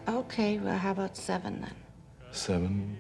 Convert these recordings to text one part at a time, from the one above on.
Okay, well, how about 7 then? 7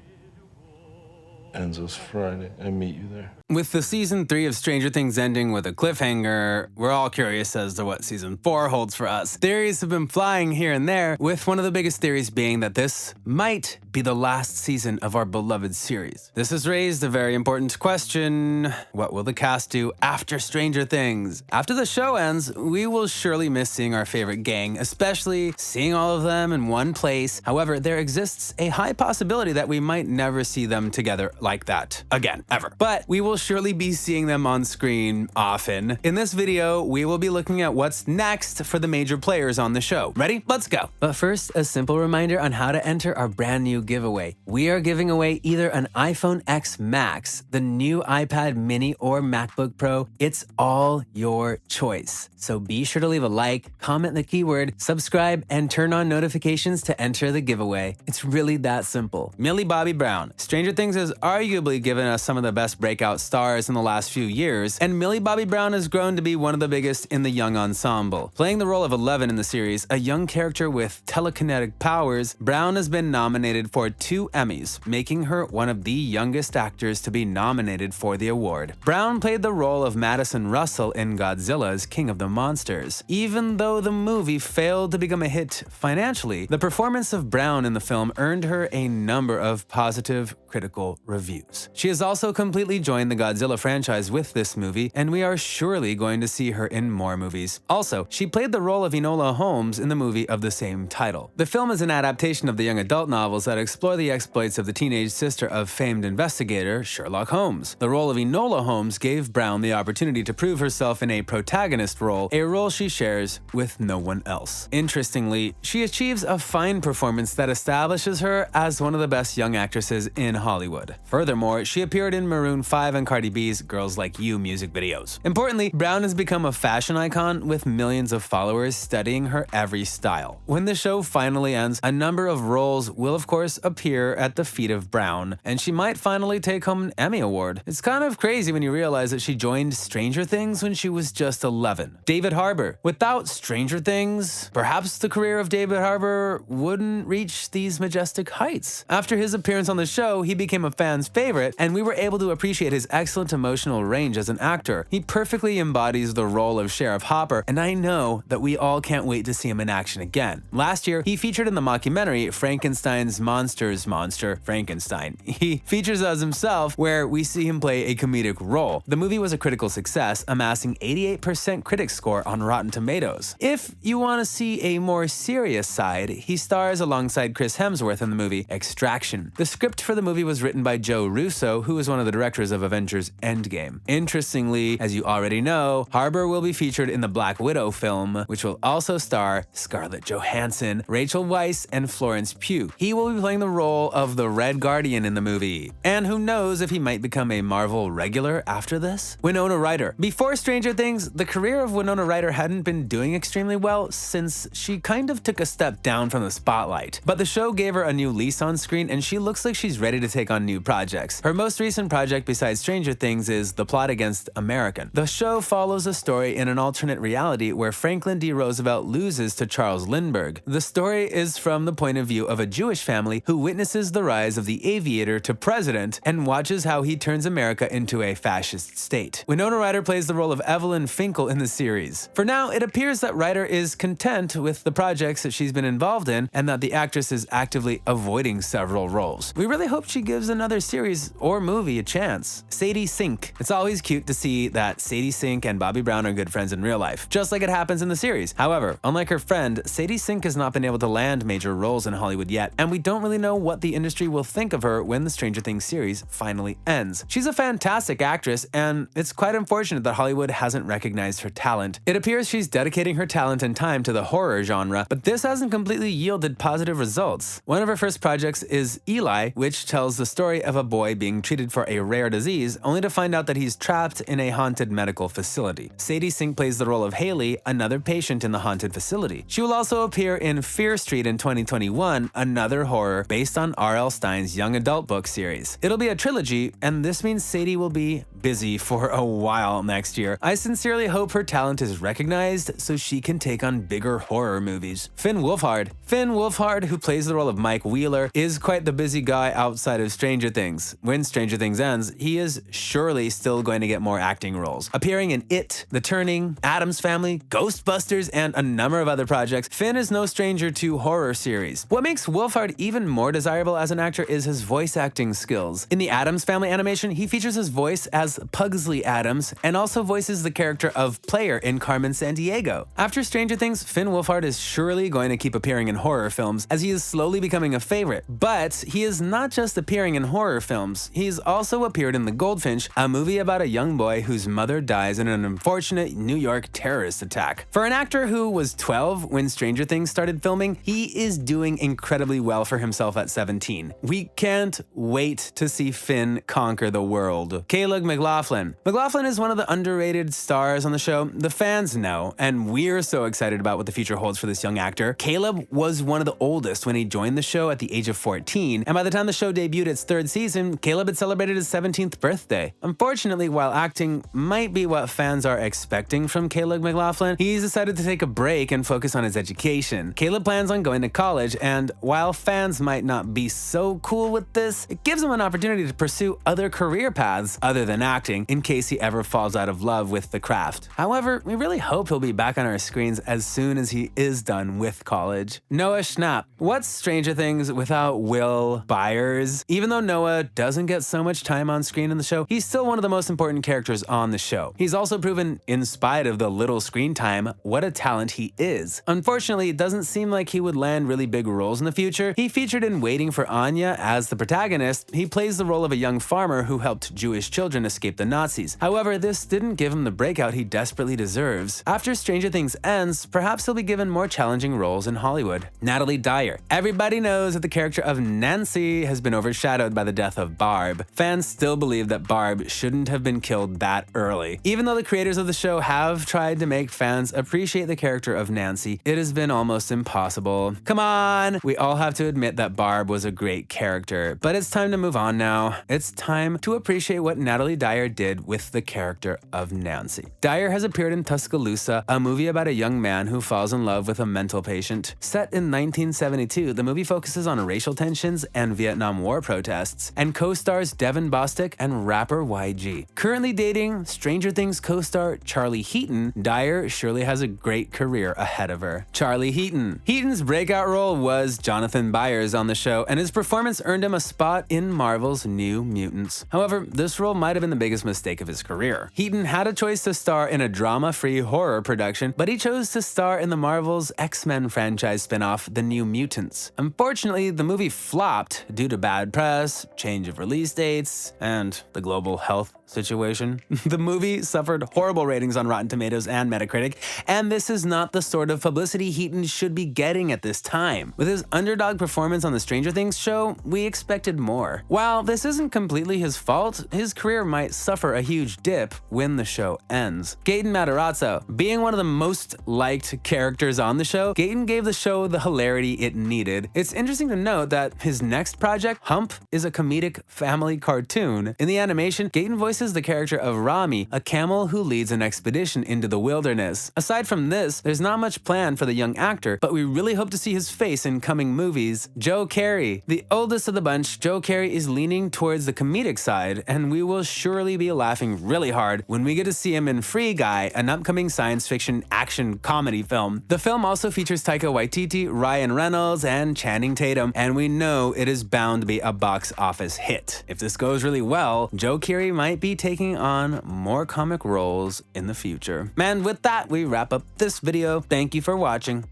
ends us Friday. I meet you there. With the season 3 of Stranger Things ending with a cliffhanger, we're all curious as to what season 4 holds for us. Theories have been flying here and there, with one of the biggest theories being that this might be the last season of our beloved series. This has raised a very important question: what will the cast do after Stranger Things? After the show ends, we will surely miss seeing our favorite gang, especially seeing all of them in one place. However, there exists a high possibility that we might never see them together like that again, ever. But we will surely be seeing them on screen often. In this video, we will be looking at what's next for the major players on the show. Ready? Let's go. But first, a simple reminder on how to enter our brand new giveaway. We are giving away either an iPhone X Max, the new iPad mini, or MacBook Pro. It's all your choice. So be sure to leave a like, comment the keyword, subscribe, and turn on notifications to enter the giveaway. It's really that simple. Millie Bobby Brown. Stranger Things has arguably given us some of the best breakout stars in the last few years, and Millie Bobby Brown has grown to be one of the biggest in the young ensemble. Playing the role of 11 in the series, a young character with telekinetic powers, Brown has been nominated for 2 Emmys, making her one of the youngest actors to be nominated for the award. Brown played the role of Madison Russell in Godzilla's King of the Monsters. Even though the movie failed to become a hit financially, the performance of Brown in the film earned her a number of positive critical reviews. She has also completely joined the Godzilla franchise with this movie, and we are surely going to see her in more movies. Also, she played the role of Enola Holmes in the movie of the same title. The film is an adaptation of the young adult novels that explore the exploits of the teenage sister of famed investigator Sherlock Holmes. The role of Enola Holmes gave Brown the opportunity to prove herself in a protagonist role, a role she shares with no one else. Interestingly, she achieves a fine performance that establishes her as one of the best young actresses in Hollywood. Furthermore, she appeared in Maroon 5 and Cardi B's Girls Like You music videos. Importantly, Brown has become a fashion icon with millions of followers studying her every style. When the show finally ends, a number of roles will of course appear at the feet of Brown, and she might finally take home an Emmy Award. It's kind of crazy when you realize that she joined Stranger Things when she was just 11. David Harbour. Without Stranger Things, perhaps the career of David Harbour wouldn't reach these majestic heights. After his appearance on the show, he became a fan's favorite, and we were able to appreciate his excellent emotional range as an actor. He perfectly embodies the role of Sheriff Hopper, and I know that we all can't wait to see him in action again. Last year, he featured in the mockumentary Frankenstein's Monster's Monster, Frankenstein. He features as himself, where we see him play a comedic role. The movie was a critical success, amassing 88% critic score on Rotten Tomatoes. If you want to see a more serious side, he stars alongside Chris Hemsworth in the movie Extraction. The script for the movie was written by Joe Russo, who is one of the directors of Avengers Endgame. Interestingly, as you already know, Harbour will be featured in the Black Widow film, which will also star Scarlett Johansson, Rachel Weisz, and Florence Pugh. He will be playing the role of the Red Guardian in the movie. And who knows if he might become a Marvel regular after this? Winona Ryder. Before Stranger Things, the career of Winona Ryder hadn't been doing extremely well since she kind of took a step down from the spotlight. But the show gave her a new lease on screen, and she looks like she's ready to take on new projects. Her most recent project besides Stranger Things is The Plot Against American. The show follows a story in an alternate reality where Franklin D. Roosevelt loses to Charles Lindbergh. The story is from the point of view of a Jewish family who witnesses the rise of the aviator to president and watches how he turns America into a fascist state. Winona Ryder plays the role of Evelyn Finkel in the series. For now, it appears that Ryder is content with the projects that she's been involved in and that the actress is actively avoiding several roles. We really hope she gives another series or movie a chance. Sadie Sink. It's always cute to see that Sadie Sink and Bobby Brown are good friends in real life, just like it happens in the series. However, unlike her friend, Sadie Sink has not been able to land major roles in Hollywood yet, and we don't really know what the industry will think of her when the Stranger Things series finally ends. She's a fantastic actress, and it's quite unfortunate that Hollywood hasn't recognized her talent. It appears she's dedicating her talent and time to the horror genre, but this hasn't completely yielded positive results. One of her first projects is Eli, which tells the story of a boy being treated for a rare disease Things, only to find out that he's trapped in a haunted medical facility. Sadie Sink plays the role of Haley, another patient in the haunted facility. She will also appear in Fear Street in 2021, another horror based on R.L. Stine's young adult book series. It'll be a trilogy, and this means Sadie will be busy for a while next year. I sincerely hope her talent is recognized so she can take on bigger horror movies. Finn Wolfhard, who plays the role of Mike Wheeler, is quite the busy guy outside of Stranger Things. When Stranger Things ends, he is surely still going to get more acting roles. Appearing in It, The Turning, Addams Family, Ghostbusters, and a number of other projects, Finn is no stranger to horror series. What makes Wolfhard even more desirable as an actor is his voice acting skills. In the Addams Family animation, he features his voice as Pugsley Addams and also voices the character of Player in Carmen Sandiego. After Stranger Things, Finn Wolfhard is surely going to keep appearing in horror films as he is slowly becoming a favorite. But he is not just appearing in horror films, he's also appeared in The Goldfinch, a movie about a young boy whose mother dies in an unfortunate New York terrorist attack. For an actor who was 12 when Stranger Things started filming, he is doing incredibly well for himself at 17. We can't wait to see Finn conquer the world. Caleb McLaughlin. McLaughlin is one of the underrated stars on the show. The fans know, and we're so excited about what the future holds for this young actor. Caleb was one of the oldest when he joined the show at the age of 14, and by the time the show debuted its third season, Caleb had celebrated his 17th birthday. Unfortunately, while acting might be what fans are expecting from Caleb McLaughlin, he's decided to take a break and focus on his education. Caleb plans on going to college, and while fans might not be so cool with this, it gives him an opportunity to pursue other career paths other than acting in case he ever falls out of love with the craft. However, we really hope he'll be back on our screens as soon as he is done with college. Noah Schnapp. What's Stranger Things without Will Byers? Even though Noah doesn't get so much time on screen in the show, he's still one of the most important characters on the show. He's also proven, in spite of the little screen time, what a talent he is. Unfortunately, it doesn't seem like he would land really big roles in the future. He featured in Waiting for Anya as the protagonist. He plays the role of a young farmer who helped Jewish children escape the Nazis. However, this didn't give him the breakout he desperately deserves. After Stranger Things ends, perhaps he'll be given more challenging roles in Hollywood. Natalie Dyer. Everybody knows that the character of Nancy has been overshadowed by the death of Barb. Fans still believe that Barb shouldn't have been killed that early. Even though the creators of the show have tried to make fans appreciate the character of Nancy, it has been almost impossible. Come on! We all have to admit that Barb was a great character, but it's time to move on now. It's time to appreciate what Natalie Dyer did with the character of Nancy. Dyer has appeared in Tuscaloosa, a movie about a young man who falls in love with a mental patient. Set in 1972, the movie focuses on racial tensions and Vietnam War protests, and co-stars Devin Bostick and rapper YG. Currently dating Stranger Things co-star Charlie Heaton, Dyer surely has a great career ahead of her. Charlie Heaton. Heaton's breakout role was Jonathan Byers on the show, and his performance earned him a spot in Marvel's New Mutants. However, this role might have been the biggest mistake of his career. Heaton had a choice to star in a drama-free horror production, but he chose to star in the Marvel's X-Men franchise spinoff, The New Mutants. Unfortunately, the movie flopped due to bad press, change of release dates, and the global health situation. The movie suffered horrible ratings on Rotten Tomatoes and Metacritic, and this is not the sort of publicity Heaton should be getting at this time. With his underdog performance on the Stranger Things show, we expected more. While this isn't completely his fault, his career might suffer a huge dip when the show ends. Gaten Matarazzo. Being one of the most liked characters on the show, Gaten gave the show the hilarity it needed. It's interesting to note that his next project, Hump, is a comedic family cartoon. In the animation, Gaten voices the character of Rami, a camel who leads an expedition into the wilderness. Aside from this, there's not much planned for the young actor, but we really hope to see his face in coming movies. Joe Keery. The oldest of the bunch, Joe Keery is leaning towards the comedic side, and we will surely be laughing really hard when we get to see him in Free Guy, an upcoming science fiction action comedy film. The film also features Taika Waititi, Ryan Reynolds, and Channing Tatum, and we know it is bound to be a box office hit. If this goes really well, Joe Keery might be taking on more comic roles in the future. And with that, we wrap up this video. Thank you for watching.